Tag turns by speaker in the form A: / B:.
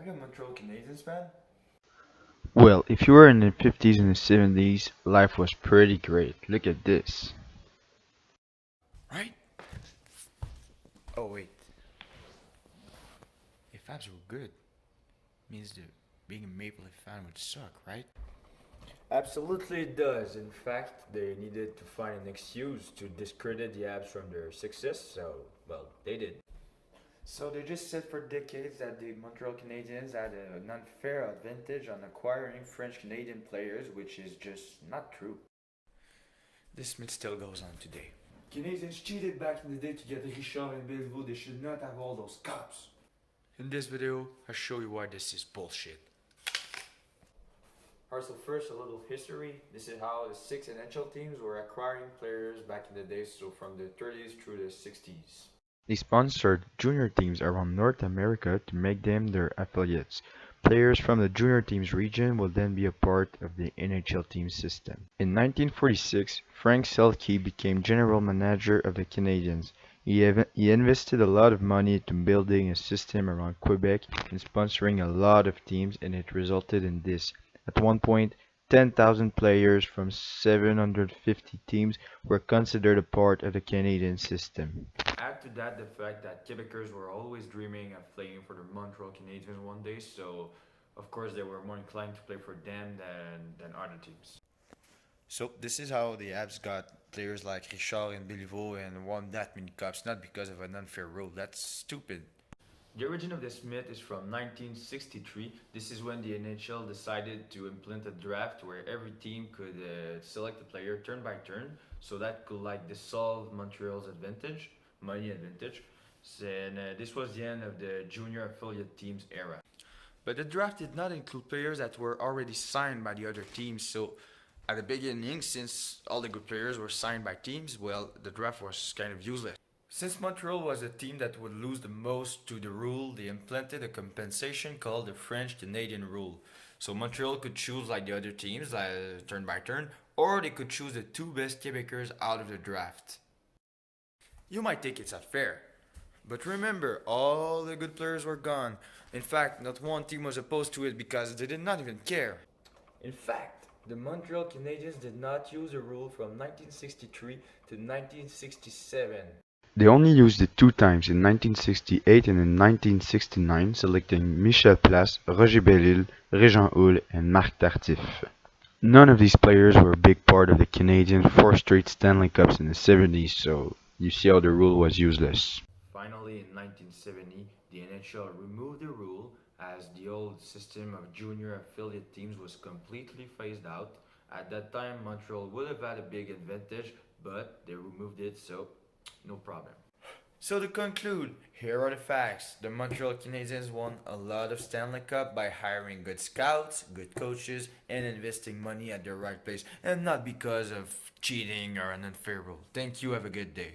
A: Are you a Montreal Canadiens fan?
B: Well, if you were in the 50s and the 70s, life was pretty great. Look at this.
A: Right? Oh wait, if Habs were good, means that being a Maple Leaf fan would suck, right? Absolutely it does. In fact, they needed to find an excuse to discredit the Habs from their success, so, well, they did. So they just said for decades that the Montreal Canadiens had an unfair advantage on acquiring French Canadian players, which is just not true. This myth still goes on today. Canadians cheated back in the day to get Richard and Belleville. They should not have all those cups. In this video, I show you why this is bullshit. Alright, so first a little history. This is how the six NHL teams were acquiring players back in the day, so from the 30s through the 60s.
B: They sponsored junior teams around North America to make them their affiliates. Players from the junior teams region will then be a part of the NHL team system. In 1946, Frank Selke became general manager of the Canadiens. He invested a lot of money into building a system around Quebec and sponsoring a lot of teams, and it resulted in this. At one point, 10,000 players from 750 teams were considered a part of the Canadian system.
A: Add to that the fact that Quebecers were always dreaming of playing for the Montreal Canadiens one day, so of course they were more inclined to play for them than other teams. So this is how the Habs got players like Richard and Beliveau and won that many cups, not because of an unfair rule. That's stupid. The origin of this myth is from 1963. This is when the NHL decided to implement a draft where every team could select a player turn by turn, so that could like dissolve Montreal's money advantage. And this was the end of the junior affiliate teams era. But the draft did not include players that were already signed by the other teams, so at the beginning, since all the good players were signed by teams, well, the draft was kind of useless. Since Montreal was a team that would lose the most to the rule, they implemented a compensation called the French Canadian rule. So Montreal could choose like the other teams, turn by turn, or they could choose the two best Quebecers out of the draft. You might think it's unfair, but remember, all the good players were gone. In fact, not one team was opposed to it because they did not even care. In fact, the Montreal Canadiens did not use the rule from 1963 to 1967.
B: They only used it two times, in 1968 and in 1969, selecting Michel Place, Roger Bellil, Régent Houle, and Marc Tardif. None of these players were a big part of the Canadiens' four straight Stanley Cups in the 70s, so you see how the rule was useless.
A: Finally, in 1970, the NHL removed the rule as the old system of junior affiliate teams was completely phased out. At that time, Montreal would have had a big advantage, but they removed it, so no problem. So to conclude, here are the facts. The Montreal Canadiens won a lot of Stanley Cup by hiring good scouts, good coaches, and investing money at the right place, and not because of cheating or an unfair rule. Thank you, have a good day.